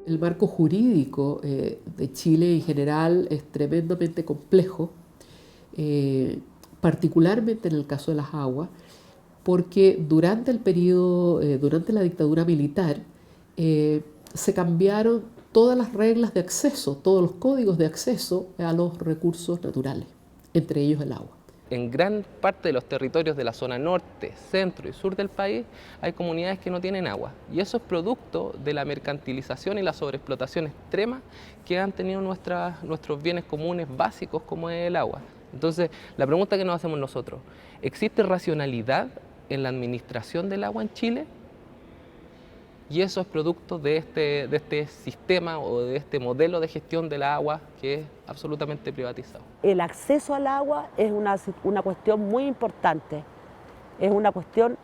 El marco jurídico de Chile en general es tremendamente complejo, particularmente en el caso de las aguas, porque durante el periodo, durante la dictadura militar, se cambiaron todas las reglas de acceso, todos los códigos de acceso a los recursos naturales, entre ellos el agua. En gran parte de los territorios de la zona norte, centro y sur del país hay comunidades que no tienen agua, y eso es producto de la mercantilización y la sobreexplotación extrema que han tenido nuestros bienes comunes básicos como es el agua. Entonces, la pregunta que nos hacemos nosotros, ¿existe racionalidad en la administración del agua en Chile? Y eso es producto de este sistema o de este modelo de gestión del agua que es absolutamente privatizado. El acceso al agua es una cuestión muy importante, es una cuestión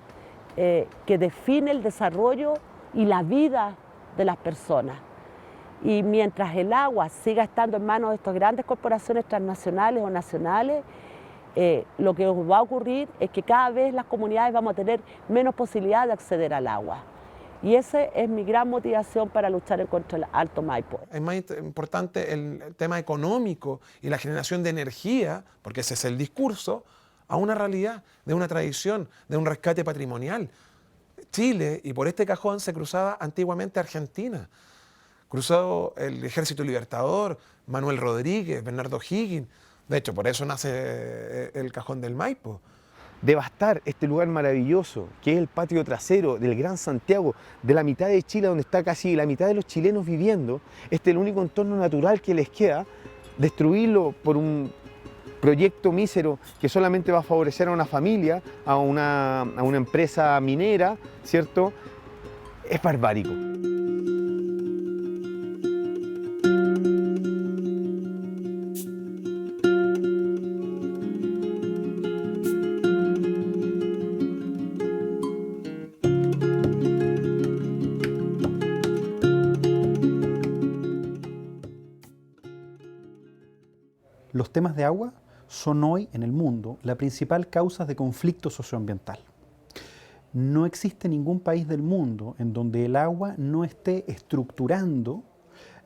que define el desarrollo y la vida de las personas. Y mientras el agua siga estando en manos de estas grandes corporaciones transnacionales o nacionales, lo que va a ocurrir es que cada vez las comunidades vamos a tener menos posibilidad de acceder al agua. Y esa es mi gran motivación para luchar en contra del Alto Maipo. Es más importante el tema económico y la generación de energía, porque ese es el discurso, a una realidad, de una tradición, de un rescate patrimonial. Chile, y por este cajón se cruzaba antiguamente Argentina. Cruzó el Ejército Libertador, Manuel Rodríguez, Bernardo Higgins. De hecho, por eso nace el cajón del Maipo. Devastar este lugar maravilloso, que es el patio trasero del Gran Santiago, de la mitad de Chile, donde está casi la mitad de los chilenos viviendo, este es el único entorno natural que les queda, destruirlo por un proyecto mísero que solamente va a favorecer a una familia, a una empresa minera, ¿cierto? Es barbárico. Los temas de agua son hoy en el mundo la principal causa de conflicto socioambiental. No existe ningún país del mundo en donde el agua no esté estructurando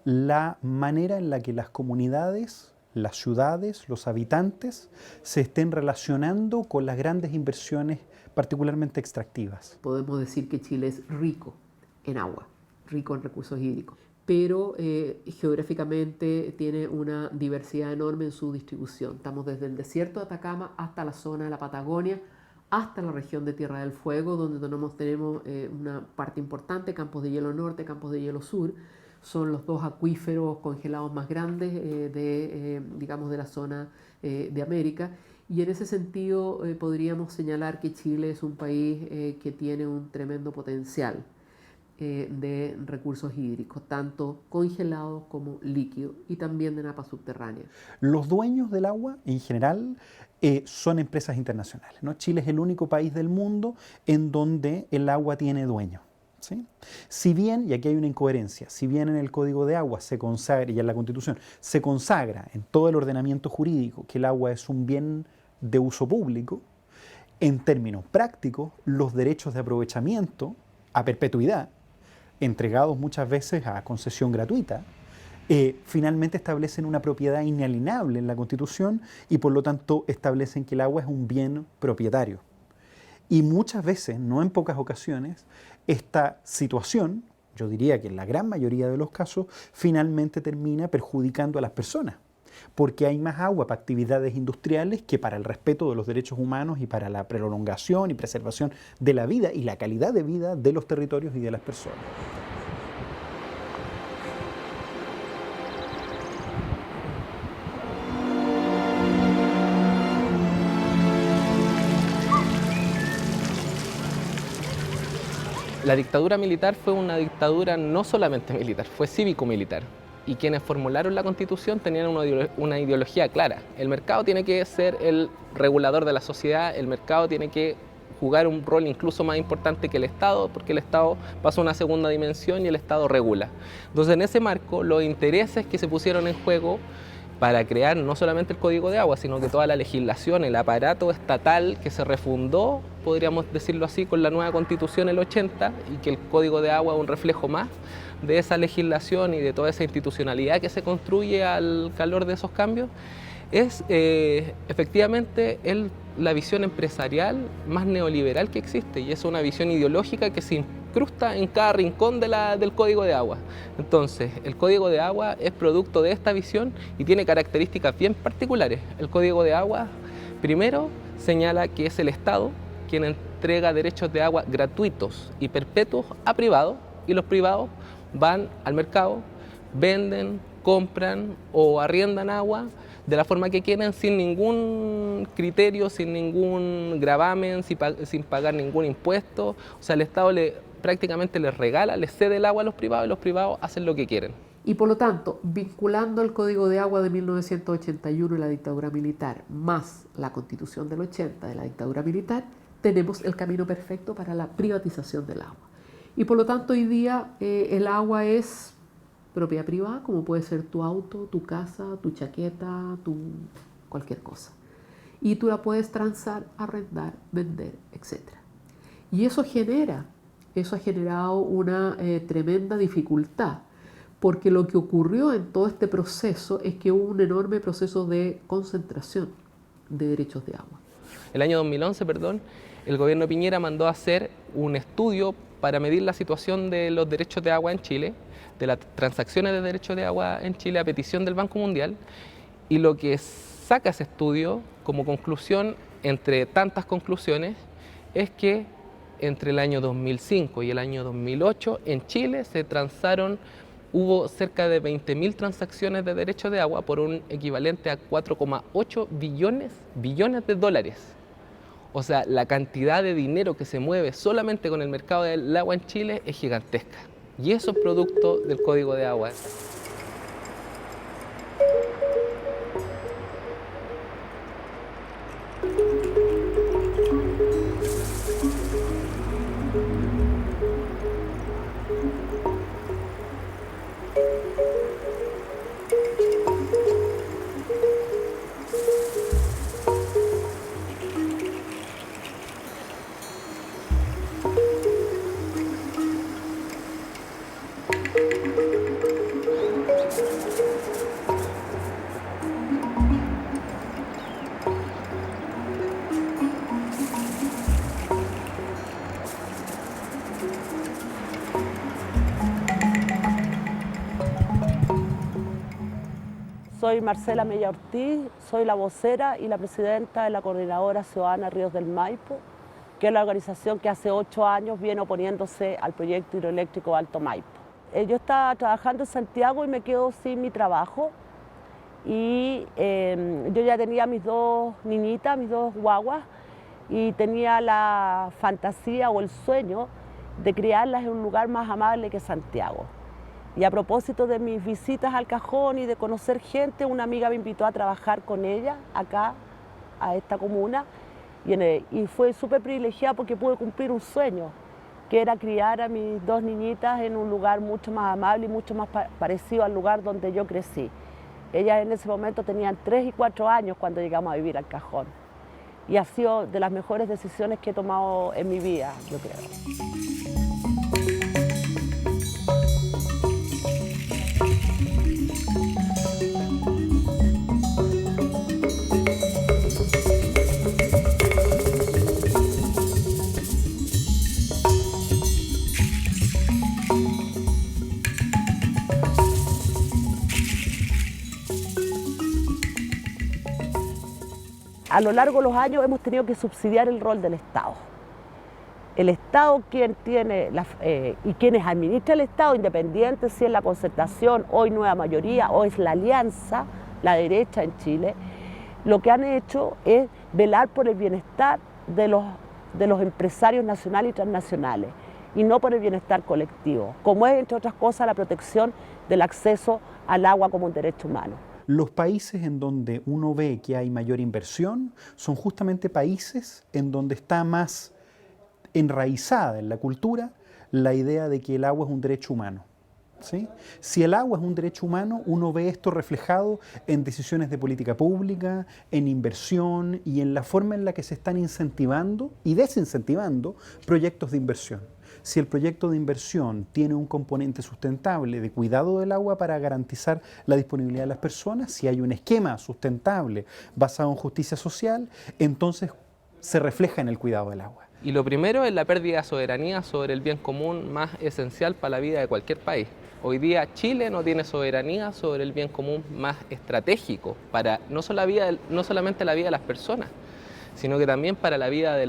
la manera en la que las comunidades, las ciudades, los habitantes se estén relacionando con las grandes inversiones, particularmente extractivas. Podemos decir que Chile es rico en agua, rico en recursos hídricos, pero geográficamente tiene una diversidad enorme en su distribución. Estamos desde el desierto de Atacama hasta la zona de la Patagonia, hasta la región de Tierra del Fuego, donde tenemos una parte importante, campos de hielo norte, campos de hielo sur. Son los dos acuíferos congelados más grandes digamos, de la zona de América. Y en ese sentido podríamos señalar que Chile es un país que tiene un tremendo potencial de recursos hídricos, tanto congelados como líquidos, y también de napas subterráneas. Los dueños del agua, en general, son empresas internacionales, ¿no? Chile es el único país del mundo en donde el agua tiene dueño, ¿sí? Si bien, y aquí hay una incoherencia, si bien en el Código de Agua se consagra, y en la Constitución, se consagra en todo el ordenamiento jurídico que el agua es un bien de uso público, en términos prácticos, los derechos de aprovechamiento a perpetuidad, entregados muchas veces a concesión gratuita, finalmente establecen una propiedad inalienable en la Constitución y por lo tanto establecen que el agua es un bien propietario. Y muchas veces, no en pocas ocasiones, esta situación, yo diría que en la gran mayoría de los casos, finalmente termina perjudicando a las personas, porque hay más agua para actividades industriales que para el respeto de los derechos humanos y para la prolongación y preservación de la vida y la calidad de vida de los territorios y de las personas. La dictadura militar fue una dictadura no solamente militar, fue cívico-militar. Y quienes formularon la Constitución tenían una ideología clara. El mercado tiene que ser el regulador de la sociedad, el mercado tiene que jugar un rol incluso más importante que el Estado, porque el Estado pasa a una segunda dimensión y el Estado regula. Entonces, en ese marco, los intereses que se pusieron en juego para crear no solamente el Código de Agua, sino que toda la legislación, el aparato estatal que se refundó, podríamos decirlo así, con la nueva Constitución el 80, y que el Código de Agua es un reflejo más de esa legislación y de toda esa institucionalidad que se construye al calor de esos cambios, es efectivamente la visión empresarial más neoliberal que existe, y es una visión ideológica que se incrusta en cada rincón del Código de Agua. Entonces, el Código de Agua es producto de esta visión y tiene características bien particulares. El Código de Agua, primero, señala que es el Estado quien entrega derechos de agua gratuitos y perpetuos a privados, y los privados van al mercado, venden, compran o arriendan agua de la forma que quieren, sin ningún criterio, sin ningún gravamen, sin pagar ningún impuesto. O sea, el Estado prácticamente les regala, les cede el agua a los privados, y los privados hacen lo que quieren. Y por lo tanto, vinculando el Código de Agua de 1981 y la dictadura militar, más la Constitución del 80 de la dictadura militar, tenemos el camino perfecto para la privatización del agua. Y por lo tanto, hoy día el agua es propiedad privada, como puede ser tu auto, tu casa, tu chaqueta, cualquier cosa. Y tú la puedes transar, arrendar, vender, etc. Y eso ha generado una tremenda dificultad, porque lo que ocurrió en todo este proceso es que hubo un enorme proceso de concentración de derechos de agua. El año 2011, el gobierno Piñera mandó a hacer un estudio para medir la situación de los derechos de agua en Chile, de las transacciones de derechos de agua en Chile a petición del Banco Mundial, y lo que saca ese estudio como conclusión, entre tantas conclusiones, es que entre el año 2005 y el año 2008 en Chile hubo cerca de 20.000 transacciones de derechos de agua por un equivalente a 4,8 billones de dólares. O sea, la cantidad de dinero que se mueve solamente con el mercado del agua en Chile es gigantesca. Y eso es producto del Código de Agua. Soy Marcela Mella Ortiz, soy la vocera y la presidenta de la Coordinadora Ciudadana Ríos del Maipo, que es la organización que hace 8 años viene oponiéndose al proyecto hidroeléctrico Alto Maipo. Yo estaba trabajando en Santiago y me quedo sin mi trabajo, y yo ya tenía mis 2 niñitas, mis 2 guaguas, y tenía la fantasía o el sueño de criarlas en un lugar más amable que Santiago. Y a propósito de mis visitas al Cajón y de conocer gente, una amiga me invitó a trabajar con ella acá, a esta comuna, y fue súper privilegiada porque pude cumplir un sueño, que era criar a mis 2 niñitas en un lugar mucho más amable y mucho más parecido al lugar donde yo crecí. Ellas en ese momento tenían 3 y 4 años cuando llegamos a vivir al Cajón. Y ha sido de las mejores decisiones que he tomado en mi vida, yo creo. A lo largo de los años hemos tenido que subsidiar el rol del Estado. El Estado quien tiene y quienes administran el Estado, independiente si es la concertación, hoy nueva mayoría, o es la alianza, la derecha en Chile, lo que han hecho es velar por el bienestar de los empresarios nacionales y transnacionales, y no por el bienestar colectivo, como es, entre otras cosas, la protección del acceso al agua como un derecho humano. Los países en donde uno ve que hay mayor inversión son justamente países en donde está más enraizada en la cultura la idea de que el agua es un derecho humano. ¿sí? Si el agua es un derecho humano, uno ve esto reflejado en decisiones de política pública, en inversión y en la forma en la que se están incentivando y desincentivando proyectos de inversión. Si el proyecto de inversión tiene un componente sustentable de cuidado del agua para garantizar la disponibilidad de las personas, si hay un esquema sustentable basado en justicia social, entonces se refleja en el cuidado del agua. Y lo primero es la pérdida de soberanía sobre el bien común más esencial para la vida de cualquier país. Hoy día Chile no tiene soberanía sobre el bien común más estratégico para no solamente la vida de las personas, sino que también para la vida de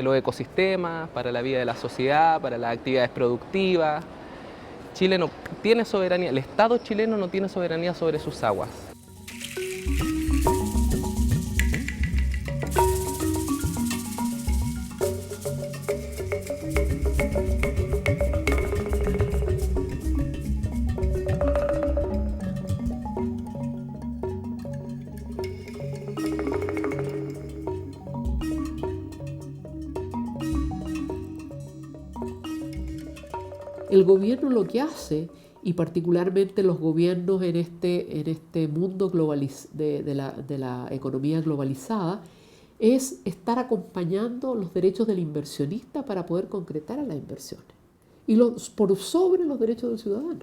los ecosistemas, para la vida de la sociedad, para las actividades productivas. Chile no tiene soberanía, el Estado chileno no tiene soberanía sobre sus aguas. El gobierno lo que hace, y particularmente los gobiernos en este mundo de la economía globalizada, es estar acompañando los derechos del inversionista para poder concretar a las inversiones, y por sobre los derechos del ciudadano.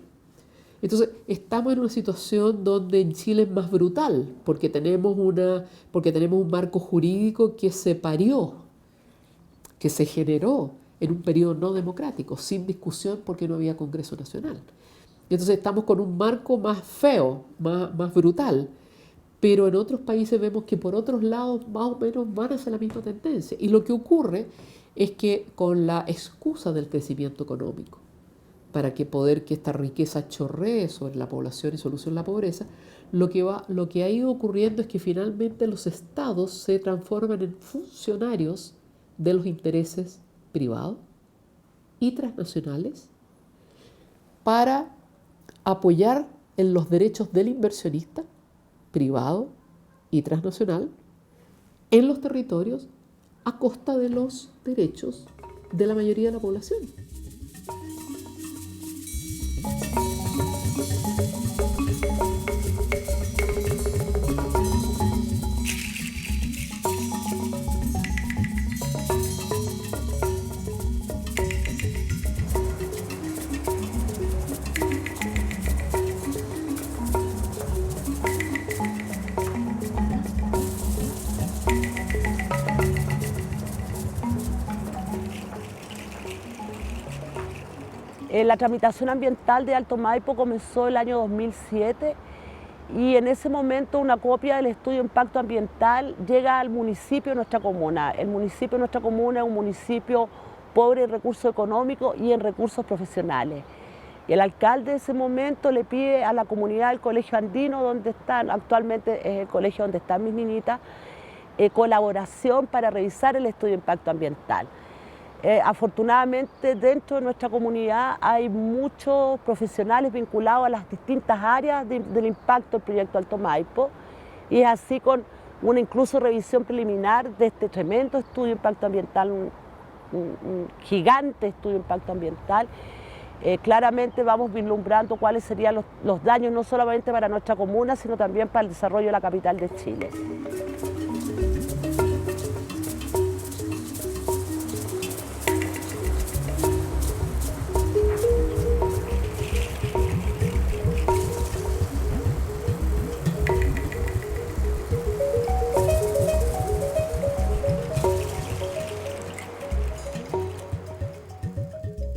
Entonces, estamos en una situación donde en Chile es más brutal, porque tenemos un marco jurídico que se parió, que se generó en un periodo no democrático, sin discusión porque no había Congreso Nacional. Entonces estamos con un marco más feo, más brutal, pero en otros países vemos que por otros lados más o menos van hacia la misma tendencia. Y lo que ocurre es que con la excusa del crecimiento económico, para que esta riqueza chorree sobre la población y solucione la pobreza, lo que ha ido ocurriendo es que finalmente los estados se transforman en funcionarios de los intereses privados y transnacionales para apoyar en los derechos del inversionista privado y transnacional en los territorios a costa de los derechos de la mayoría de la población. La tramitación ambiental de Alto Maipo comenzó el año 2007 y en ese momento una copia del estudio de impacto ambiental llega al municipio de nuestra comuna. El municipio de nuestra comuna es un municipio pobre en recursos económicos y en recursos profesionales. Y el alcalde de ese momento le pide a la comunidad del Colegio Andino, donde están, actualmente es el colegio donde están mis niñitas, colaboración para revisar el estudio de impacto ambiental. Afortunadamente dentro de nuestra comunidad hay muchos profesionales vinculados a las distintas áreas del impacto del proyecto Alto Maipo, y es así con una incluso revisión preliminar de este tremendo estudio de impacto ambiental, un gigante estudio de impacto ambiental. Claramente vamos vislumbrando cuáles serían los daños no solamente para nuestra comuna, sino también para el desarrollo de la capital de Chile.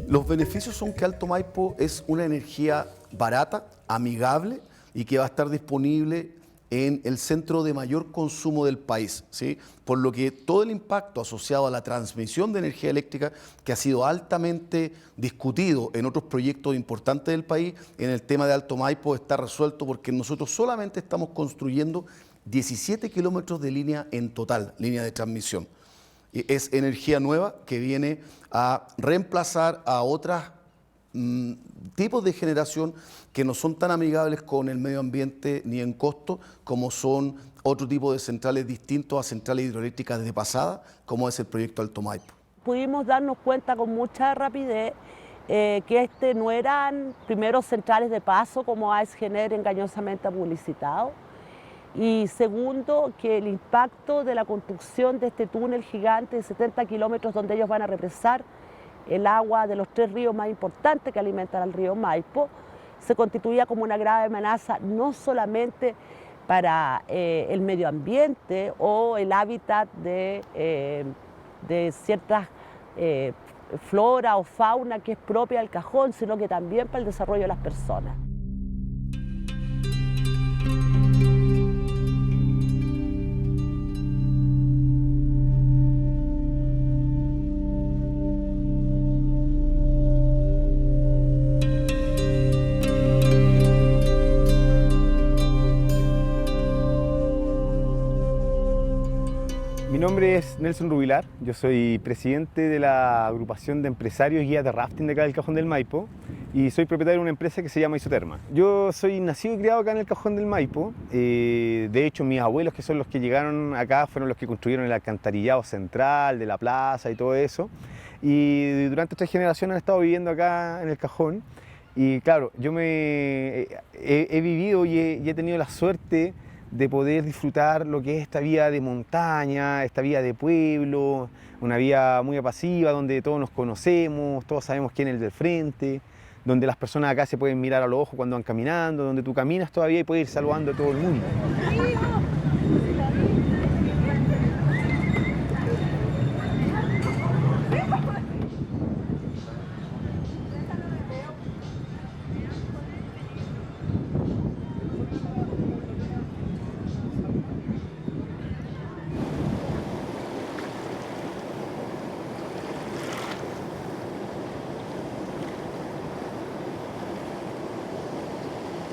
Los beneficios son que Alto Maipo es una energía barata, amigable y que va a estar disponible en el centro de mayor consumo del país, ¿sí? Por lo que todo el impacto asociado a la transmisión de energía eléctrica, que ha sido altamente discutido en otros proyectos importantes del país, en el tema de Alto Maipo está resuelto porque nosotros solamente estamos construyendo 17 kilómetros de línea en total, línea de transmisión. Es energía nueva que viene a reemplazar a otros tipos de generación que no son tan amigables con el medio ambiente ni en costo, como son otro tipo de centrales distintos a centrales hidroeléctricas de pasada, como es el proyecto Alto Maipo. Pudimos darnos cuenta con mucha rapidez que no eran primero centrales de paso como AES-Gener engañosamente ha publicitado, y segundo, que el impacto de la construcción de este túnel gigante de 70 kilómetros donde ellos van a represar el agua de los 3 ríos más importantes que alimentan al río Maipo, se constituía como una grave amenaza no solamente para el medio ambiente o el hábitat de ciertas flora o fauna que es propia del Cajón, sino que también para el desarrollo de las personas. Mi nombre es Nelson Rubilar, yo soy presidente de la agrupación de empresarios y guías de rafting de acá del Cajón del Maipo y soy propietario de una empresa que se llama Isoterma. Yo soy nacido y criado acá en el Cajón del Maipo, de hecho mis abuelos, que son los que llegaron acá, fueron los que construyeron el alcantarillado central de la plaza y todo eso, y durante 3 generaciones han estado viviendo acá en el Cajón. Y claro, yo he vivido y he tenido la suerte de poder disfrutar lo que es esta vida de montaña, esta vida de pueblo, una vida muy apaciva, donde todos nos conocemos, todos sabemos quién es el del frente, donde las personas acá se pueden mirar a los ojos cuando van caminando, donde tú caminas todavía y puedes ir saludando a todo el mundo.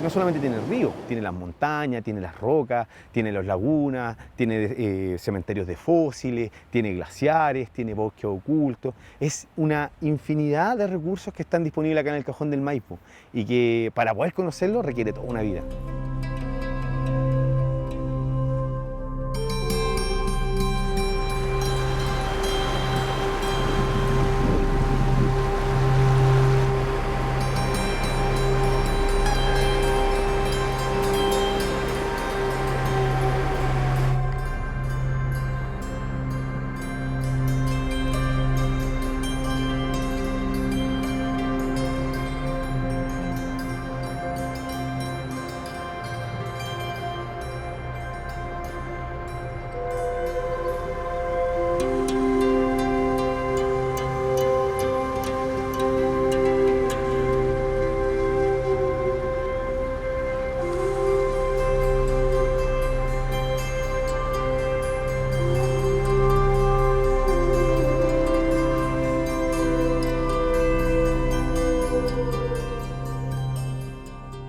No solamente tiene el río, tiene las montañas, tiene las rocas, tiene las lagunas, tiene cementerios de fósiles, tiene glaciares, tiene bosques ocultos. Es una infinidad de recursos que están disponibles acá en el Cajón del Maipo y que para poder conocerlo requiere toda una vida.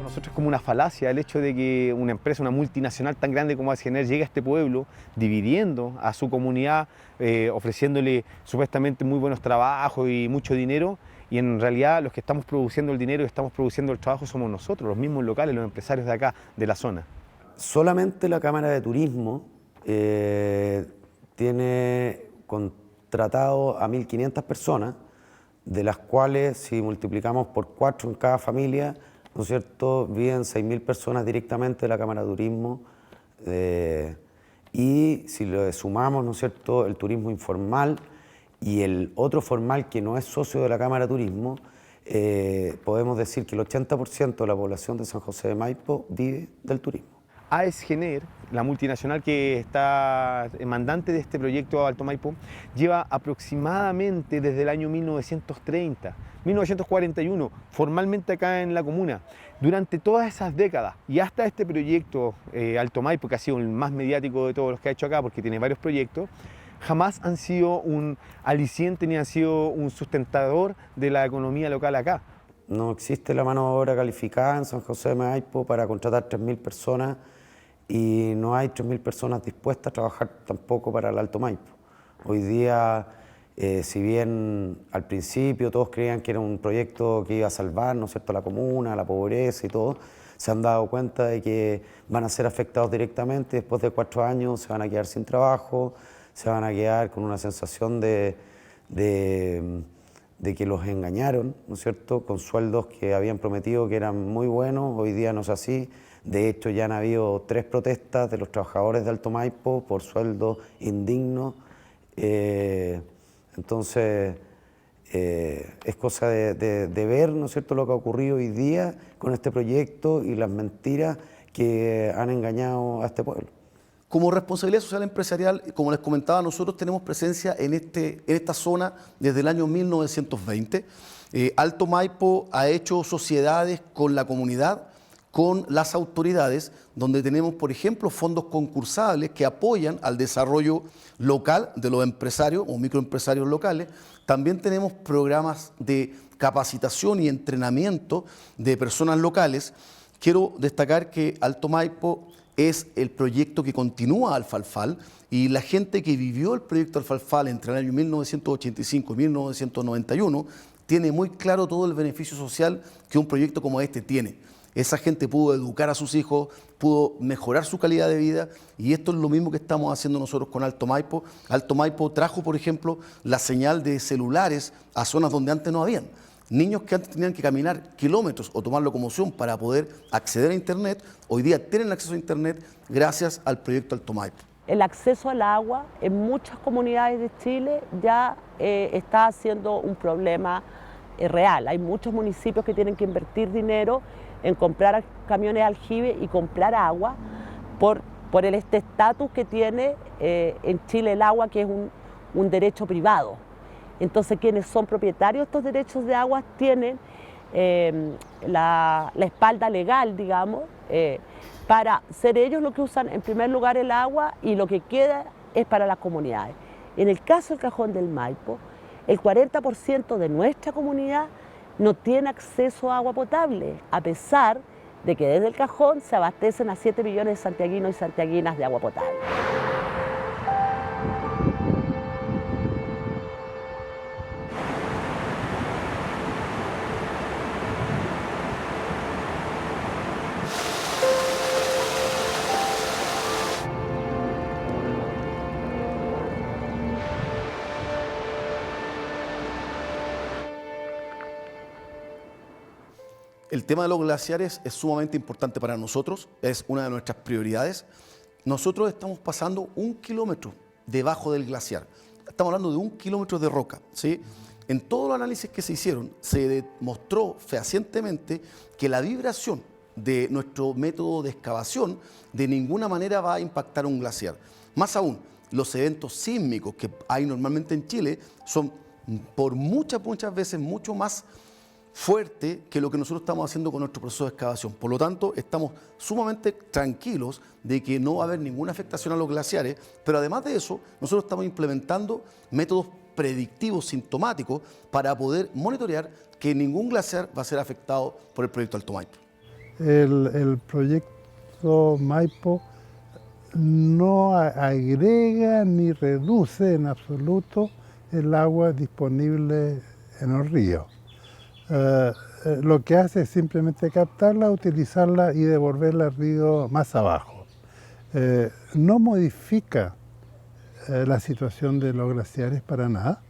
Nosotros como una falacia el hecho de que una empresa, una multinacional tan grande como AES-Gener llegue a este pueblo dividiendo a su comunidad, ofreciéndole supuestamente muy buenos trabajos y mucho dinero, y en realidad los que estamos produciendo el dinero y estamos produciendo el trabajo somos nosotros, los mismos locales, los empresarios de acá, de la zona. Solamente la Cámara de Turismo tiene contratado a 1.500 personas, de las cuales si multiplicamos por 4 en cada familia, ¿no es cierto?, viven 6.000 personas directamente de la Cámara de Turismo, y si le sumamos, ¿no es cierto?, el turismo informal y el otro formal que no es socio de la Cámara de Turismo, podemos decir que el 80% de la población de San José de Maipo vive del turismo. AES-Gener, la multinacional que está mandante de este proyecto Alto Maipo, lleva aproximadamente desde el año 1930, 1941, formalmente acá en la comuna. Durante todas esas décadas y hasta este proyecto Alto Maipo, que ha sido el más mediático de todos los que ha hecho acá porque tiene varios proyectos, jamás han sido un aliciente ni han sido un sustentador de la economía local acá. No existe la mano de obra calificada en San José de Maipo para contratar 3.000 personas y no hay 3.000 personas dispuestas a trabajar tampoco para el Alto Maipo. Hoy día, si bien al principio todos creían que era un proyecto que iba a salvar, ¿no es cierto?, a la comuna, a la pobreza y todo, se han dado cuenta de que van a ser afectados directamente. Después de 4 años se van a quedar sin trabajo, se van a quedar con una sensación de de que los engañaron, ¿no es cierto?, con sueldos que habían prometido que eran muy buenos, hoy día no es así. De hecho, ya han habido 3 protestas de los trabajadores de Alto Maipo por sueldos indignos. Entonces, es cosa de ver, ¿no es cierto?, lo que ha ocurrido hoy día con este proyecto y las mentiras que han engañado a este pueblo. Como responsabilidad social empresarial, como les comentaba, nosotros tenemos presencia en esta zona desde el año 1920. Alto Maipo ha hecho sociedades con la comunidad, con las autoridades, donde tenemos, por ejemplo, fondos concursables que apoyan al desarrollo local de los empresarios o microempresarios locales. También tenemos programas de capacitación y entrenamiento de personas locales. Quiero destacar que Alto Maipo es el proyecto que continúa Alfalfal, y la gente que vivió el proyecto Alfalfal entre el año 1985 y 1991 tiene muy claro todo el beneficio social que un proyecto como este tiene. Esa gente pudo educar a sus hijos, pudo mejorar su calidad de vida, y esto es lo mismo que estamos haciendo nosotros con Alto Maipo. Alto Maipo trajo, por ejemplo, la señal de celulares a zonas donde antes no habían. Niños que antes tenían que caminar kilómetros o tomar locomoción para poder acceder a Internet, hoy día tienen acceso a Internet gracias al proyecto Alto Maipo. El acceso al agua en muchas comunidades de Chile ya está siendo un problema real. Hay muchos municipios que tienen que invertir dinero en comprar camiones aljibe y comprar agua por este estatus que tiene en Chile el agua, que es un derecho privado. Entonces, quienes son propietarios de estos derechos de agua tienen la espalda legal, digamos, para ser ellos los que usan en primer lugar el agua, y lo que queda es para las comunidades. En el caso del Cajón del Maipo, el 40% de nuestra comunidad no tiene acceso a agua potable, a pesar de que desde el Cajón se abastecen a 7 millones de santiaguinos y santiaguinas de agua potable. El tema de los glaciares es sumamente importante para nosotros, es una de nuestras prioridades. Nosotros estamos pasando 1 kilómetro debajo del glaciar. Estamos hablando de 1 kilómetro de roca, ¿sí? En todos los análisis que se hicieron, se demostró fehacientemente que la vibración de nuestro método de excavación de ninguna manera va a impactar un glaciar. Más aún, los eventos sísmicos que hay normalmente en Chile son por muchas veces mucho más fuerte que lo que nosotros estamos haciendo con nuestro proceso de excavación. Por lo tanto, estamos sumamente tranquilos de que no va a haber ninguna afectación a los glaciares, pero además de eso, nosotros estamos implementando métodos predictivos sintomáticos para poder monitorear que ningún glaciar va a ser afectado por el proyecto Alto Maipo. El proyecto Maipo no agrega ni reduce en absoluto el agua disponible en los ríos. Lo que hace es simplemente captarla, utilizarla y devolverla al río más abajo. No modifica la situación de los glaciares para nada.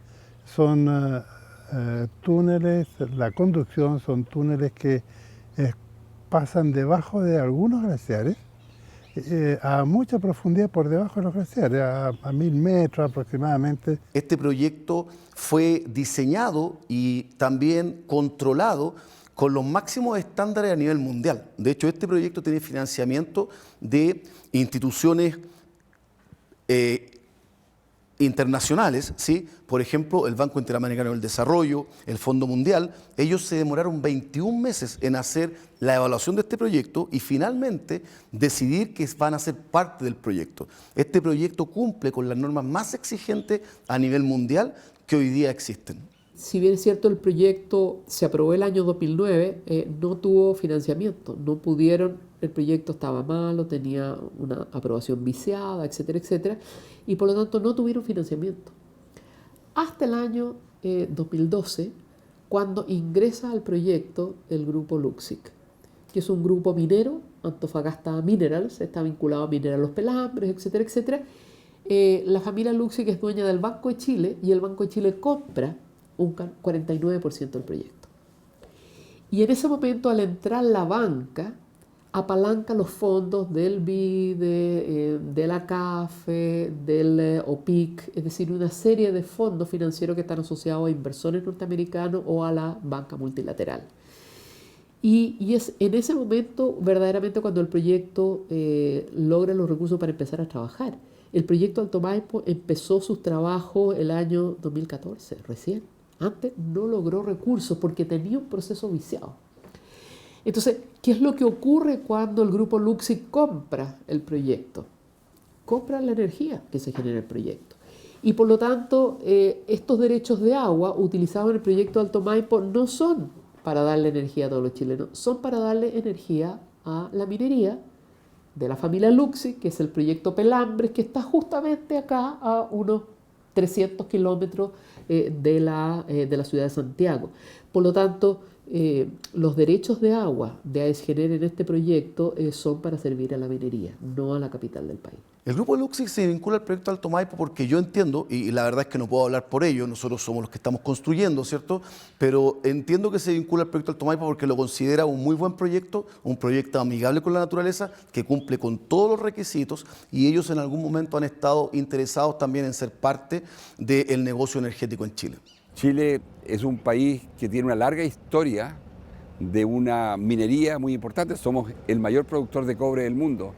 Son túneles, la conducción son túneles que pasan debajo de algunos glaciares, a mucha profundidad por debajo de los glaciares, a 1000 metros aproximadamente. Este proyecto fue diseñado y también controlado con los máximos estándares a nivel mundial. De hecho, este proyecto tiene financiamiento de instituciones internacionales, ¿sí? Por ejemplo, el Banco Interamericano del Desarrollo, el Fondo Mundial. Ellos se demoraron 21 meses en hacer la evaluación de este proyecto y finalmente decidir que van a ser parte del proyecto. Este proyecto cumple con las normas más exigentes a nivel mundial que hoy día existen. Si bien es cierto, el proyecto se aprobó el año 2009, no tuvo financiamiento, no pudieron, el proyecto estaba malo, tenía una aprobación viciada, etcétera, etcétera, y por lo tanto no tuvieron financiamiento. Hasta el año 2012, cuando ingresa al proyecto el grupo Luxic, que es un grupo minero, Antofagasta Minerals, está vinculado a Mineral Los Pelambres, etcétera, etcétera. La familia Luxic es dueña del Banco de Chile y el Banco de Chile compra un 49% del proyecto. Y en ese momento, al entrar la banca, apalanca los fondos del BID, de la CAFE, del OPIC, es decir, una serie de fondos financieros que están asociados a inversores norteamericanos o a la banca multilateral. Y es en ese momento verdaderamente cuando el proyecto logra los recursos para empezar a trabajar. El proyecto Alto Maipo empezó sus trabajos el año 2014, recién. Antes no logró recursos porque tenía un proceso viciado. Entonces, ¿qué es lo que ocurre cuando el grupo Luxic compra el proyecto? Compra la energía que se genera en el proyecto. Y por lo tanto, estos derechos de agua utilizados en el proyecto Alto Maipo no son para darle energía a todos los chilenos, son para darle energía a la minería de la familia Luxic, que es el proyecto Pelambres, que está justamente acá a unos 300 kilómetros de la ciudad de Santiago. Por lo tanto, los derechos de agua de AESGener en este proyecto son para servir a la minería, no a la capital del país. El grupo Luxic se vincula al proyecto Alto Maipo porque yo entiendo, y la verdad es que no puedo hablar por ello, nosotros somos los que estamos construyendo, ¿cierto? Pero entiendo que se vincula al proyecto Alto Maipo porque lo considera un muy buen proyecto, un proyecto amigable con la naturaleza, que cumple con todos los requisitos, y ellos en algún momento han estado interesados también en ser parte del negocio energético en Chile. Chile es un país que tiene una larga historia de una minería muy importante. Somos el mayor productor de cobre del mundo.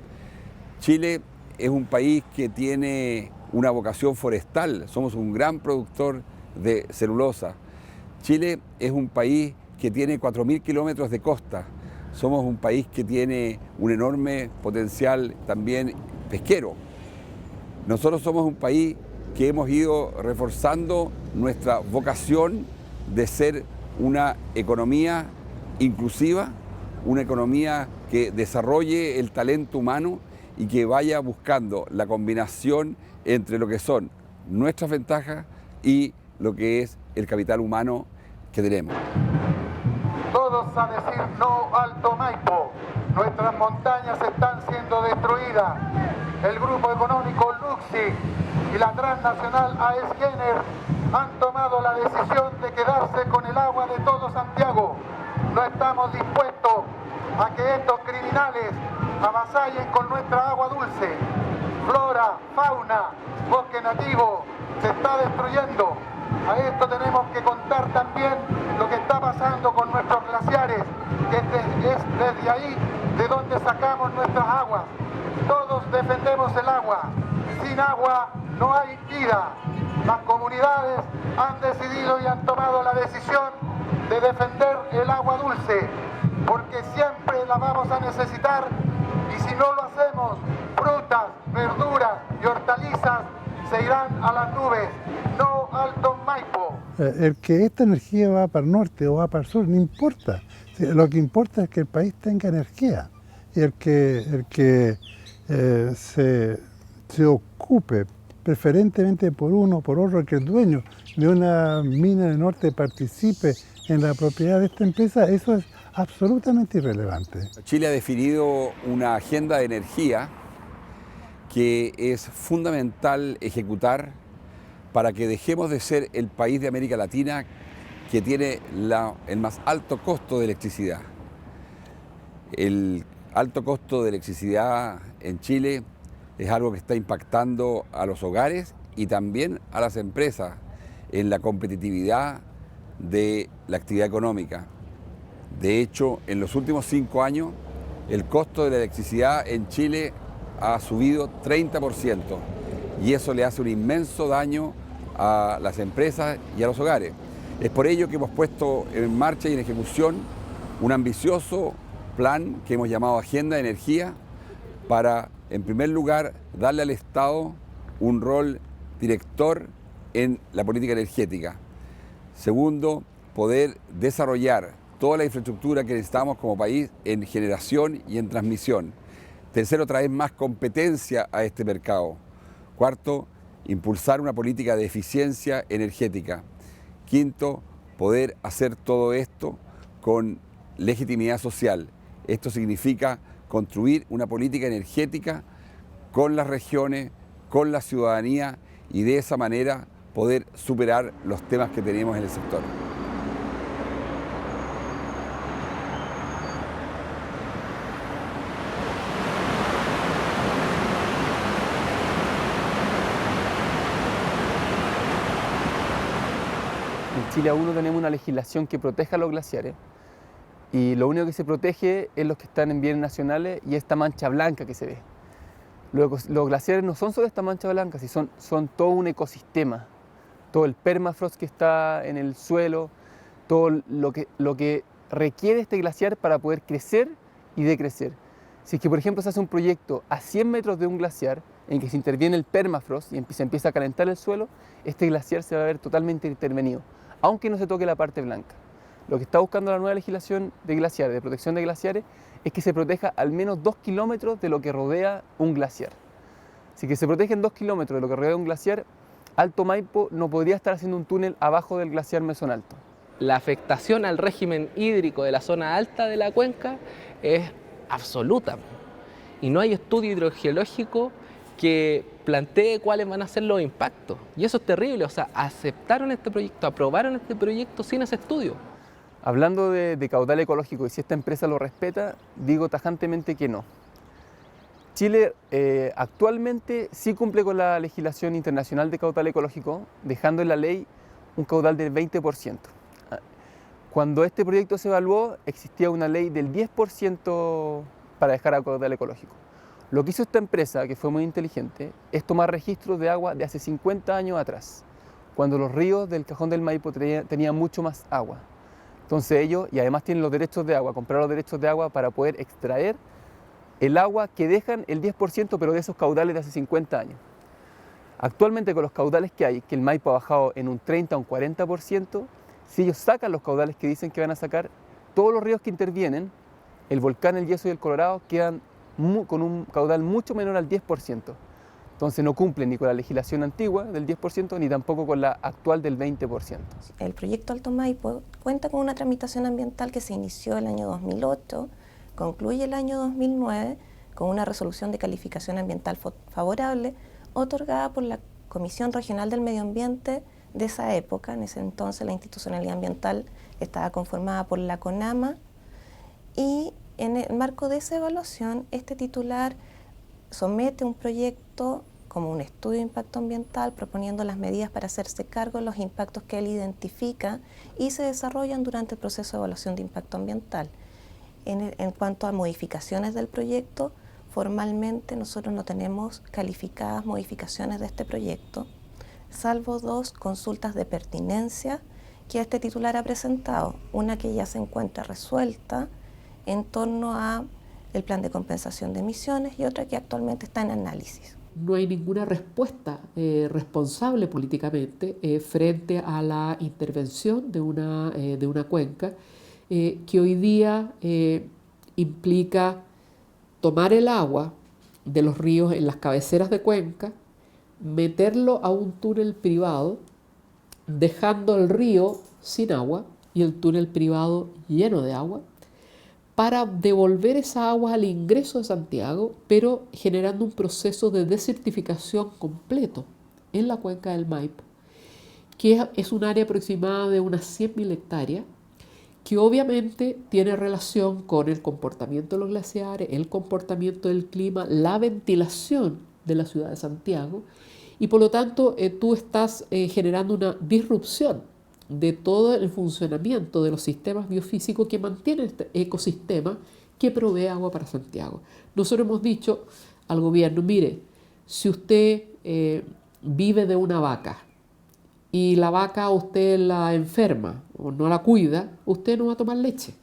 Chile es un país que tiene una vocación forestal. Somos un gran productor de celulosa. Chile es un país que tiene 4.000 kilómetros de costa. Somos un país que tiene un enorme potencial también pesquero. Nosotros somos un país que hemos ido reforzando nuestra vocación de ser una economía inclusiva, una economía que desarrolle el talento humano y que vaya buscando la combinación entre lo que son nuestras ventajas y lo que es el capital humano que tenemos. Todos a decir no Alto Maipo. Nuestras montañas están siendo destruidas. El grupo económico Luxic y la transnacional AESGener han tomado la decisión de quedarse con el agua de todo Santiago. No estamos dispuestos a que estos criminales avasallen con nuestra agua dulce. Flora, fauna, bosque nativo se está destruyendo. A esto tenemos que contar también lo que está pasando con nuestros glaciares, que es desde ahí de donde sacamos nuestras aguas. Todos defendemos el agua. Sin agua no hay vida. Las comunidades han decidido y han tomado la decisión de defender el agua dulce, porque siempre la vamos a necesitar, y si no lo hacemos, frutas, verduras y hortalizas se irán a las nubes. No Alto Maipo. El que esta energía va para el norte o va para el sur, no importa. Lo que importa es que el país tenga energía, y el que se ocupe preferentemente por uno o por otro, que el dueño de una mina del norte participe en la propiedad de esta empresa, eso es absolutamente irrelevante. Chile ha definido una agenda de energía que es fundamental ejecutar para que dejemos de ser el país de América Latina que tiene el más alto costo de electricidad. El alto costo de electricidad en Chile es algo que está impactando a los hogares y también a las empresas en la competitividad de la actividad económica. De hecho, en los últimos 5 años, el costo de la electricidad en Chile ha subido 30%, y eso le hace un inmenso daño a las empresas y a los hogares. Es por ello que hemos puesto en marcha y en ejecución un ambicioso plan que hemos llamado Agenda de Energía para, en primer lugar, darle al Estado un rol director en la política energética. Segundo, poder desarrollar toda la infraestructura que necesitamos como país en generación y en transmisión. Tercero, traer más competencia a este mercado. Cuarto, impulsar una política de eficiencia energética. Quinto, poder hacer todo esto con legitimidad social. Esto significa construir una política energética con las regiones, con la ciudadanía, y de esa manera poder superar los temas que tenemos en el sector. En Chile aún no tenemos una legislación que proteja a los glaciares y lo único que se protege es los que están en bienes nacionales y esta mancha blanca que se ve. Los glaciares no son solo esta mancha blanca, son todo un ecosistema, todo el permafrost que está en el suelo, todo lo que requiere este glaciar para poder crecer y decrecer. Si es que, por ejemplo, se hace un proyecto a 100 metros de un glaciar en que se interviene el permafrost y se empieza a calentar el suelo, este glaciar se va a ver totalmente intervenido, aunque no se toque la parte blanca. Lo que está buscando la nueva legislación de glaciares, de protección de glaciares, es que se proteja al menos 2 kilómetros de lo que rodea un glaciar. Si que se protegen 2 kilómetros de lo que rodea un glaciar, Alto Maipo no podría estar haciendo un túnel abajo del glaciar Mesón Alto. La afectación al régimen hídrico de la zona alta de la cuenca es absoluta y no hay estudio hidrogeológico que plantee cuáles van a ser los impactos. Y eso es terrible, o sea, aceptaron este proyecto, aprobaron este proyecto sin ese estudio. Hablando de caudal ecológico y si esta empresa lo respeta, digo tajantemente que no. Chile actualmente sí cumple con la legislación internacional de caudal ecológico, dejando en la ley un caudal del 20%. Cuando este proyecto se evaluó, existía una ley del 10% para dejar a caudal ecológico. Lo que hizo esta empresa, que fue muy inteligente, es tomar registros de agua de hace 50 años atrás, cuando los ríos del Cajón del Maipo tenían mucho más agua. Entonces ellos, y además tienen los derechos de agua, compraron los derechos de agua para poder extraer el agua que dejan el 10%, pero de esos caudales de hace 50 años. Actualmente con los caudales que hay, que el Maipo ha bajado en un 30 o un 40%, si ellos sacan los caudales que dicen que van a sacar, todos los ríos que intervienen, el Volcán, el Yeso y el Colorado, quedan con un caudal mucho menor al 10%. Entonces no cumplen ni con la legislación antigua del 10% ni tampoco con la actual del 20%. El proyecto Alto Maipo cuenta con una tramitación ambiental que se inició el año 2008, concluye el año 2009 con una resolución de calificación ambiental favorable otorgada por la Comisión Regional del Medio Ambiente de esa época. En ese entonces la institucionalidad ambiental estaba conformada por la CONAMA y en el marco de esa evaluación este titular somete un proyecto como un estudio de impacto ambiental proponiendo las medidas para hacerse cargo de los impactos que él identifica y se desarrollan durante el proceso de evaluación de impacto ambiental. En cuanto a modificaciones del proyecto, formalmente nosotros no tenemos calificadas modificaciones de este proyecto, salvo 2 consultas de pertinencia que este titular ha presentado, una que ya se encuentra resuelta en torno a el plan de compensación de emisiones y otra que actualmente está en análisis. No hay ninguna respuesta responsable políticamente frente a la intervención de una cuenca que hoy día implica tomar el agua de los ríos en las cabeceras de cuenca, meterlo a un túnel privado, dejando el río sin agua y el túnel privado lleno de agua, para devolver esa agua al ingreso de Santiago, pero generando un proceso de desertificación completo en la cuenca del Maipo, que es un área aproximada de unas 100.000 hectáreas, que obviamente tiene relación con el comportamiento de los glaciares, el comportamiento del clima, la ventilación de la ciudad de Santiago, y por lo tanto tú estás generando una disrupción de todo el funcionamiento de los sistemas biofísicos que mantienen este ecosistema que provee agua para Santiago. Nosotros hemos dicho al gobierno, mire, si usted vive de una vaca y la vaca usted la enferma o no la cuida, usted no va a tomar leche.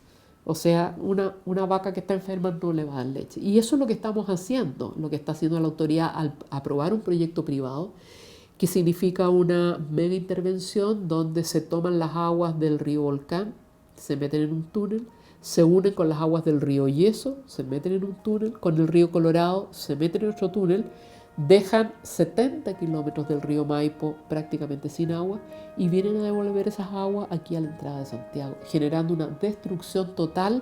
O sea, una vaca que está enferma no le va a dar leche. Y eso es lo que estamos haciendo, lo que está haciendo la autoridad al aprobar un proyecto privado, que significa una mega intervención donde se toman las aguas del río Volcán, se meten en un túnel, se unen con las aguas del río Yeso, se meten en un túnel, con el río Colorado, se meten en otro túnel, dejan 70 kilómetros del río Maipo prácticamente sin agua y vienen a devolver esas aguas aquí a la entrada de Santiago, generando una destrucción total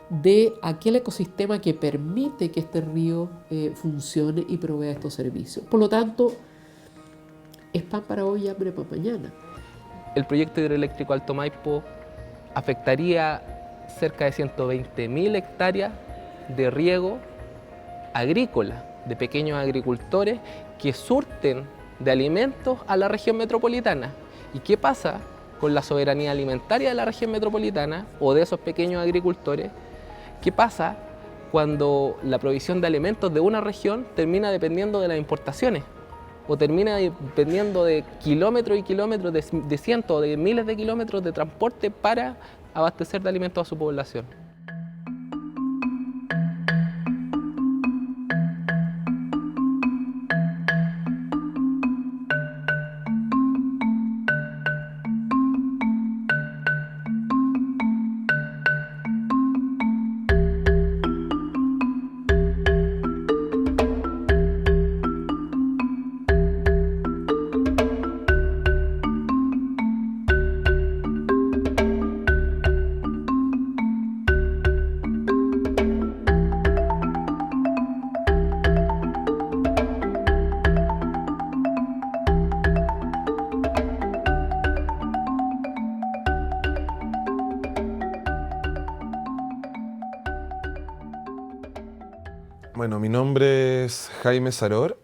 de aquel ecosistema que permite que este río funcione y provea estos servicios. Por lo tanto, es pan para hoy y hambre para mañana. El proyecto hidroeléctrico Alto Maipo afectaría cerca de 120.000 hectáreas de riego agrícola, de pequeños agricultores que surten de alimentos a la región metropolitana. ¿Y qué pasa con la soberanía alimentaria de la región metropolitana o de esos pequeños agricultores? ¿Qué pasa cuando la provisión de alimentos de una región termina dependiendo de las importaciones? O termina dependiendo de kilómetros y kilómetros, de cientos o de miles de kilómetros de transporte para abastecer de alimentos a su población. Bueno, mi nombre es Jaime Saror,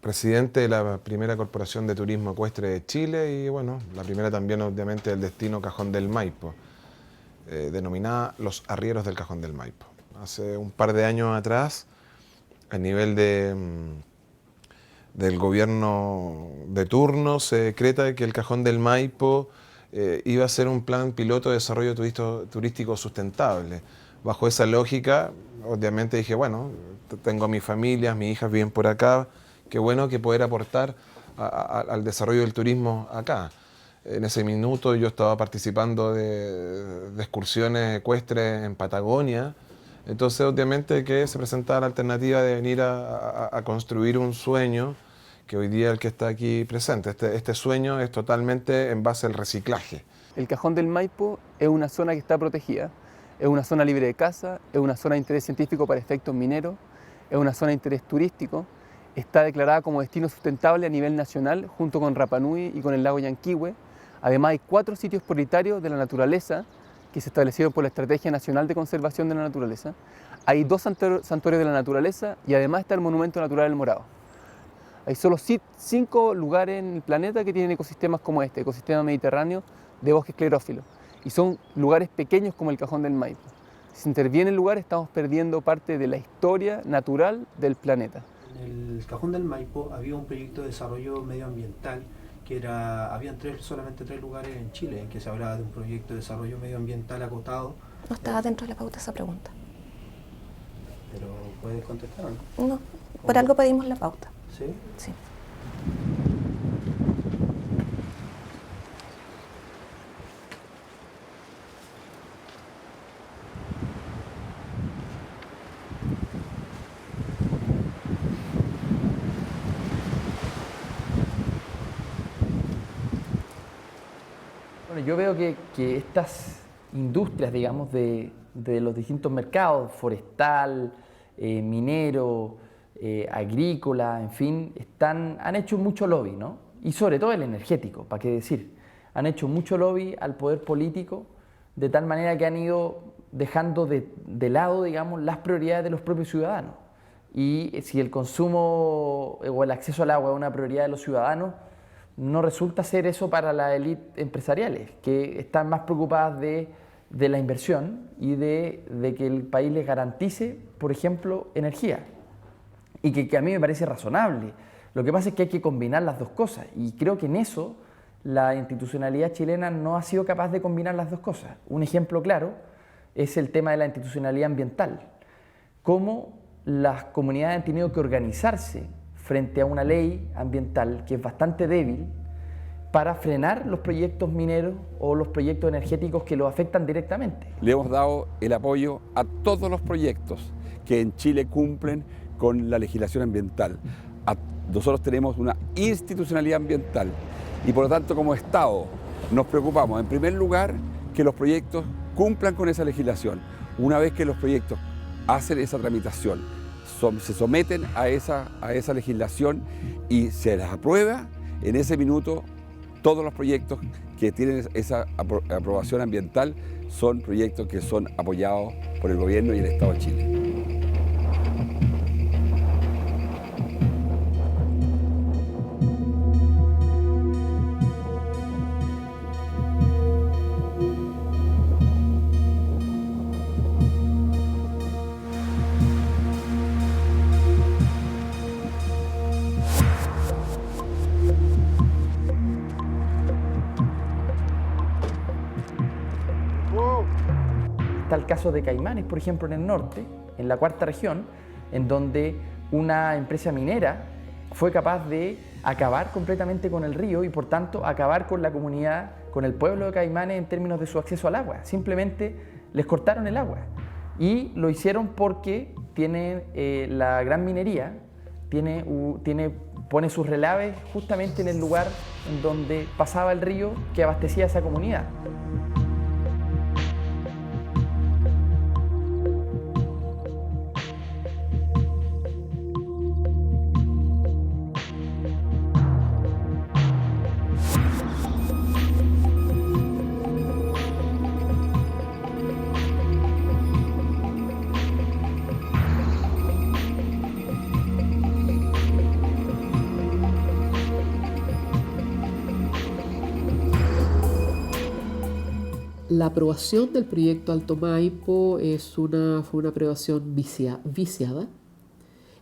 presidente de la primera Corporación de Turismo Ecuestre de Chile y bueno, la primera también obviamente del destino Cajón del Maipo, denominada Los Arrieros del Cajón del Maipo. Hace un par de años atrás, a nivel del gobierno de turno, se decreta que el Cajón del Maipo iba a ser un plan piloto de desarrollo turístico sustentable. Bajo esa lógica, obviamente dije, bueno, tengo a mi familia, mis hijas viven por acá, qué bueno que poder aportar al desarrollo del turismo acá. En ese minuto yo estaba participando de excursiones ecuestres en Patagonia, entonces obviamente que se presentaba la alternativa de venir a construir un sueño que hoy día el que está aquí presente. Este sueño es totalmente en base al reciclaje. El Cajón del Maipo es una zona que está protegida. Es una zona libre de caza, es una zona de interés científico para efectos mineros, es una zona de interés turístico, está declarada como destino sustentable a nivel nacional junto con Rapa Nui y con el lago Yanquihue. Además hay 4 sitios prioritarios de la naturaleza que se establecieron por la Estrategia Nacional de Conservación de la Naturaleza. Hay 2 santuarios de la naturaleza y además está el Monumento Natural del Morado. Hay solo 5 lugares en el planeta que tienen ecosistemas como este, ecosistema mediterráneo de bosque esclerófilo. Y son lugares pequeños como el Cajón del Maipo. Si se interviene el lugar, estamos perdiendo parte de la historia natural del planeta. En el Cajón del Maipo había un proyecto de desarrollo medioambiental que habían solamente 3 lugares en Chile en que se hablaba de un proyecto de desarrollo medioambiental acotado. No estaba dentro de la pauta esa pregunta. ¿Pero puedes contestar o no? No, por algo pedimos la pauta. ¿Sí? Sí. Bueno, yo veo que estas industrias, digamos, de los distintos mercados, forestal, minero, agrícola, en fin, han hecho mucho lobby, ¿no? Y sobre todo el energético, ¿para qué decir? Han hecho mucho lobby al poder político, de tal manera que han ido dejando de lado, digamos, las prioridades de los propios ciudadanos. Y si el consumo o el acceso al agua es una prioridad de los ciudadanos, no resulta ser eso para las élites empresariales, que están más preocupadas de la inversión y de que el país les garantice, por ejemplo, energía. Y que a mí me parece razonable. Lo que pasa es que hay que combinar las dos cosas, y creo que en eso la institucionalidad chilena no ha sido capaz de combinar las dos cosas. Un ejemplo claro es el tema de la institucionalidad ambiental. Cómo las comunidades han tenido que organizarse frente a una ley ambiental que es bastante débil para frenar los proyectos mineros o los proyectos energéticos que los afectan directamente. Le hemos dado el apoyo a todos los proyectos que en Chile cumplen con la legislación ambiental. Nosotros tenemos una institucionalidad ambiental y por lo tanto como Estado nos preocupamos en primer lugar que los proyectos cumplan con esa legislación. Una vez que los proyectos hacen esa tramitación, se someten a esa legislación y se las aprueba. En ese minuto, todos los proyectos que tienen esa aprobación ambiental son proyectos que son apoyados por el gobierno y el Estado de Chile. Está el caso de Caimanes, por ejemplo, en el norte, en la cuarta región, en donde una empresa minera fue capaz de acabar completamente con el río y por tanto acabar con la comunidad, con el pueblo de Caimanes en términos de su acceso al agua. Simplemente les cortaron el agua y lo hicieron porque tiene la gran minería, pone sus relaves justamente en el lugar en donde pasaba el río que abastecía a esa comunidad. La aprobación del proyecto Alto Maipo fue una aprobación viciada,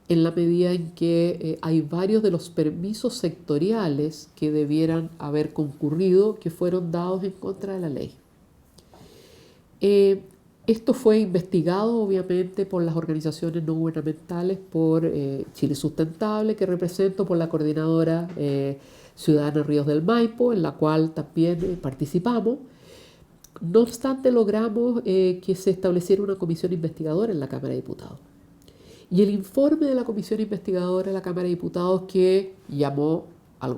en la medida en que hay varios de los permisos sectoriales que debieran haber concurrido que fueron dados en contra de la ley. Esto fue investigado obviamente por las organizaciones no gubernamentales, por Chile Sustentable, que represento, por la coordinadora ciudadana Ríos del Maipo, en la cual también participamos. No obstante, logramos que se estableciera una comisión investigadora en la Cámara de Diputados. Y el informe de la comisión investigadora de la Cámara de Diputados, que llamó al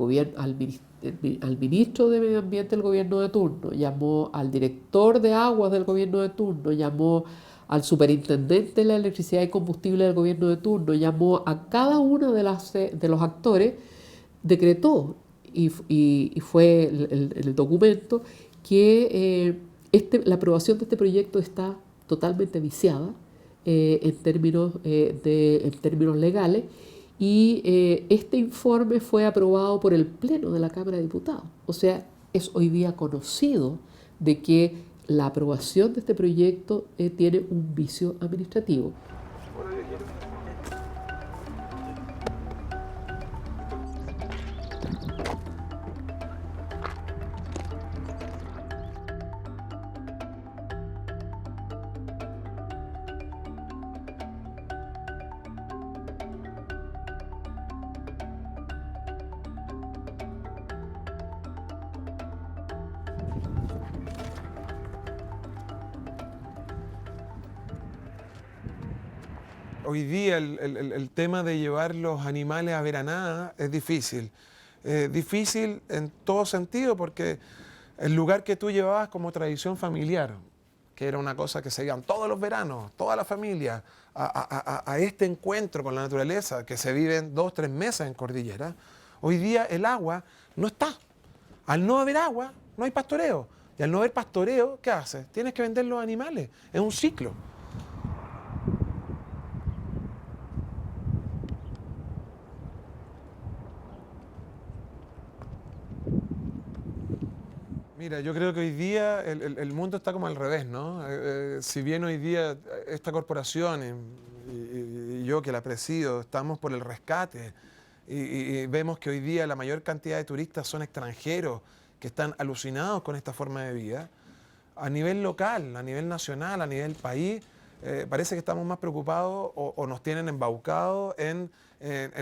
ministro de Medio Ambiente del gobierno de turno, llamó al director de aguas del gobierno de turno, llamó al superintendente de la electricidad y combustible del gobierno de turno, llamó a cada uno de los actores, decretó, y fue el documento, que la aprobación de este proyecto está totalmente viciada en términos legales, y este informe fue aprobado por el Pleno de la Cámara de Diputados. O sea, es hoy día conocido de que la aprobación de este proyecto tiene un vicio administrativo. Hoy día el tema de llevar los animales a veranada es difícil. Difícil en todo sentido, porque el lugar que tú llevabas como tradición familiar, que era una cosa que se iban todos los veranos, toda la familia, a este encuentro con la naturaleza que se vive en 2 o 3 meses en Cordillera, hoy día el agua no está. Al no haber agua, no hay pastoreo. Y al no haber pastoreo, ¿qué haces? Tienes que vender los animales. Es un ciclo. Mira, yo creo que hoy día el mundo está como al revés, ¿no? Si bien hoy día esta corporación y yo que la presido estamos por el rescate y vemos que hoy día la mayor cantidad de turistas son extranjeros que están alucinados con esta forma de vida, a nivel local, a nivel nacional, a nivel país, parece que estamos más preocupados o nos tienen embaucados en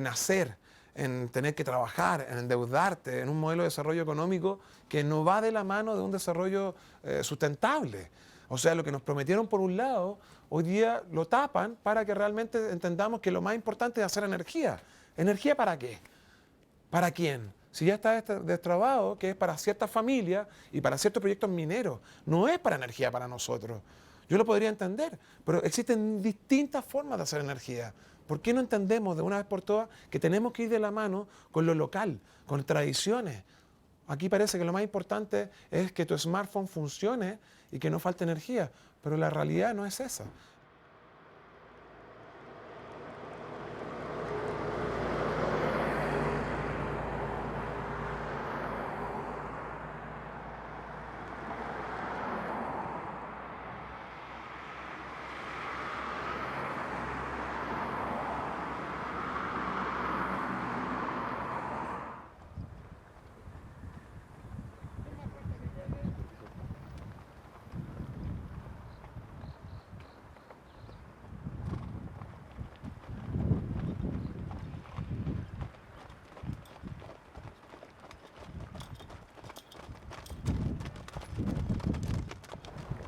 hacer, en tener que trabajar, en endeudarte, en un modelo de desarrollo económico que no va de la mano de un desarrollo sustentable. O sea, lo que nos prometieron por un lado, hoy día lo tapan para que realmente entendamos que lo más importante es hacer energía. ¿Energía para qué? ¿Para quién? Si ya está destrabado, que es para ciertas familias y para ciertos proyectos mineros, no es para energía para nosotros. Yo lo podría entender, pero existen distintas formas de hacer energía. ¿Por qué no entendemos de una vez por todas que tenemos que ir de la mano con lo local, con tradiciones? Aquí parece que lo más importante es que tu smartphone funcione y que no falte energía, pero la realidad no es esa.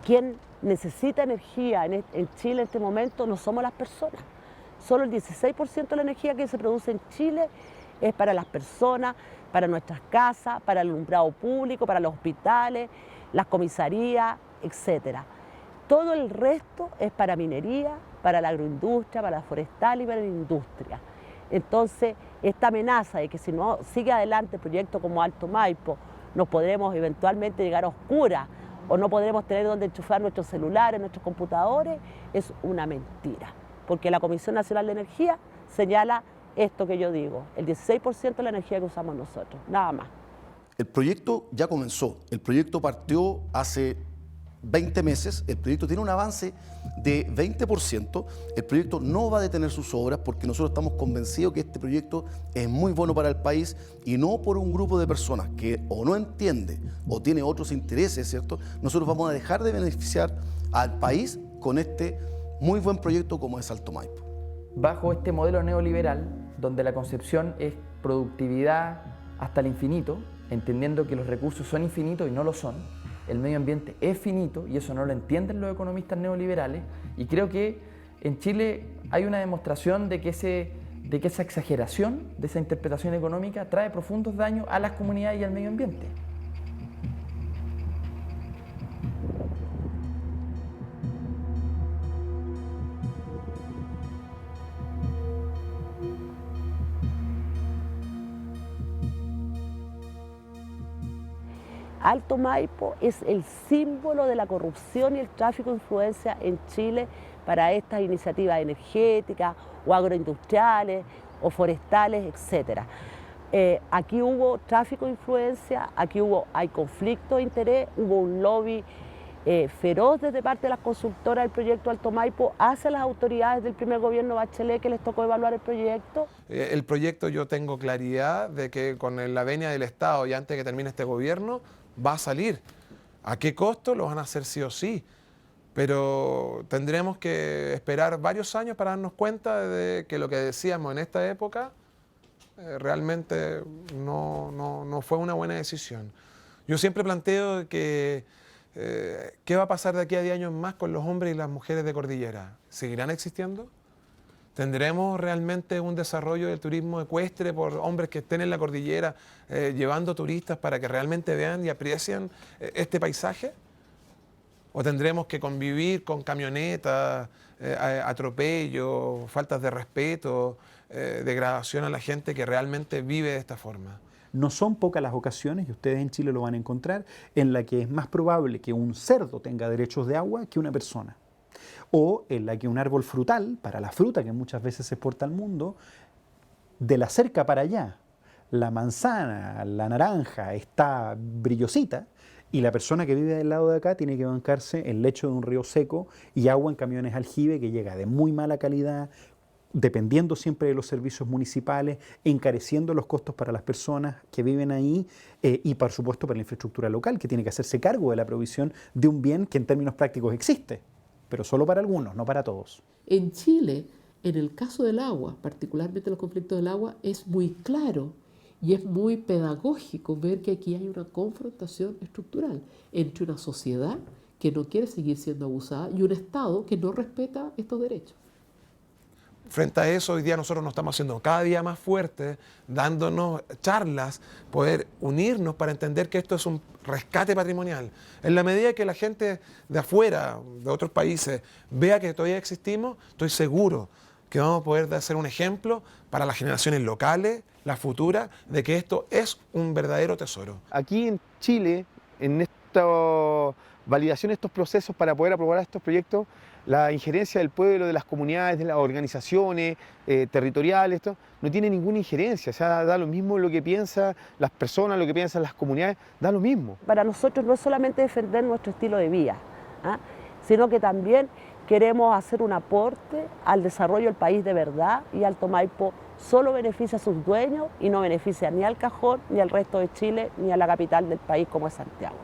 Quien necesita energía en Chile en este momento no somos las personas. Solo el 16% de la energía que se produce en Chile es para las personas, para nuestras casas, para el alumbrado público, para los hospitales, las comisarías, etc. Todo el resto es para minería, para la agroindustria, para la forestal y para la industria. Entonces, esta amenaza de que si no sigue adelante el proyecto como Alto Maipo, nos podremos eventualmente llegar a oscuras o no podremos tener donde enchufar nuestros celulares, nuestros computadores, es una mentira. Porque la Comisión Nacional de Energía señala esto que yo digo, el 16% de la energía que usamos nosotros, nada más. El proyecto ya comenzó, el proyecto partió hace 20 meses, el proyecto tiene un avance de 20%, el proyecto no va a detener sus obras porque nosotros estamos convencidos que este proyecto es muy bueno para el país y no por un grupo de personas que o no entiende o tiene otros intereses, ¿cierto? Nosotros vamos a dejar de beneficiar al país con este muy buen proyecto como es Alto Maipo. Bajo este modelo neoliberal, donde la concepción es productividad hasta el infinito, entendiendo que los recursos son infinitos y no lo son, el medio ambiente es finito y eso no lo entienden los economistas neoliberales, y creo que en Chile hay una demostración de que esa exageración de esa interpretación económica trae profundos daños a las comunidades y al medio ambiente. Alto Maipo es el símbolo de la corrupción y el tráfico de influencia en Chile para estas iniciativas energéticas o agroindustriales o forestales, etc. Aquí hubo tráfico de influencia, aquí hay conflicto de interés, hubo un lobby feroz desde parte de las consultoras del proyecto Alto Maipo hacia las autoridades del primer gobierno Bachelet que les tocó evaluar el proyecto. El proyecto, yo tengo claridad de que con la venia del Estado y antes de que termine este gobierno va a salir. ¿A qué costo? Lo van a hacer sí o sí. Pero tendremos que esperar varios años para darnos cuenta de que lo que decíamos en esta época realmente no fue una buena decisión. Yo siempre planteo que ¿qué va a pasar de aquí a 10 años más con los hombres y las mujeres de cordillera? ¿Seguirán existiendo? ¿Tendremos realmente un desarrollo del turismo ecuestre por hombres que estén en la cordillera llevando turistas para que realmente vean y aprecien este paisaje? ¿O tendremos que convivir con camionetas, atropellos, faltas de respeto, degradación a la gente que realmente vive de esta forma? No son pocas las ocasiones, y ustedes en Chile lo van a encontrar, en la que es más probable que un cerdo tenga derechos de agua que una persona. O en la que un árbol frutal, para la fruta que muchas veces se exporta al mundo, de la cerca para allá, la manzana, la naranja está brillosita y la persona que vive del lado de acá tiene que bancarse el lecho de un río seco y agua en camiones aljibe que llega de muy mala calidad, dependiendo siempre de los servicios municipales, encareciendo los costos para las personas que viven ahí y por supuesto para la infraestructura local que tiene que hacerse cargo de la provisión de un bien que en términos prácticos existe, pero solo para algunos, no para todos. En Chile, en el caso del agua, particularmente los conflictos del agua, es muy claro y es muy pedagógico ver que aquí hay una confrontación estructural entre una sociedad que no quiere seguir siendo abusada y un Estado que no respeta estos derechos. Frente a eso, hoy día nosotros nos estamos haciendo cada día más fuertes, dándonos charlas, poder unirnos para entender que esto es un rescate patrimonial. En la medida que la gente de afuera, de otros países, vea que todavía existimos, estoy seguro que vamos a poder hacer un ejemplo para las generaciones locales, las futuras, de que esto es un verdadero tesoro. Aquí en Chile, en esta validación de estos procesos para poder aprobar estos proyectos, la injerencia del pueblo, de las comunidades, de las organizaciones territoriales, esto, no tiene ninguna injerencia. O sea, da lo mismo lo que piensan las personas, lo que piensan las comunidades, da lo mismo. Para nosotros no es solamente defender nuestro estilo de vida, sino que también queremos hacer un aporte al desarrollo del país de verdad, y Alto Maipo solo beneficia a sus dueños y no beneficia ni al Cajón, ni al resto de Chile, ni a la capital del país como es Santiago.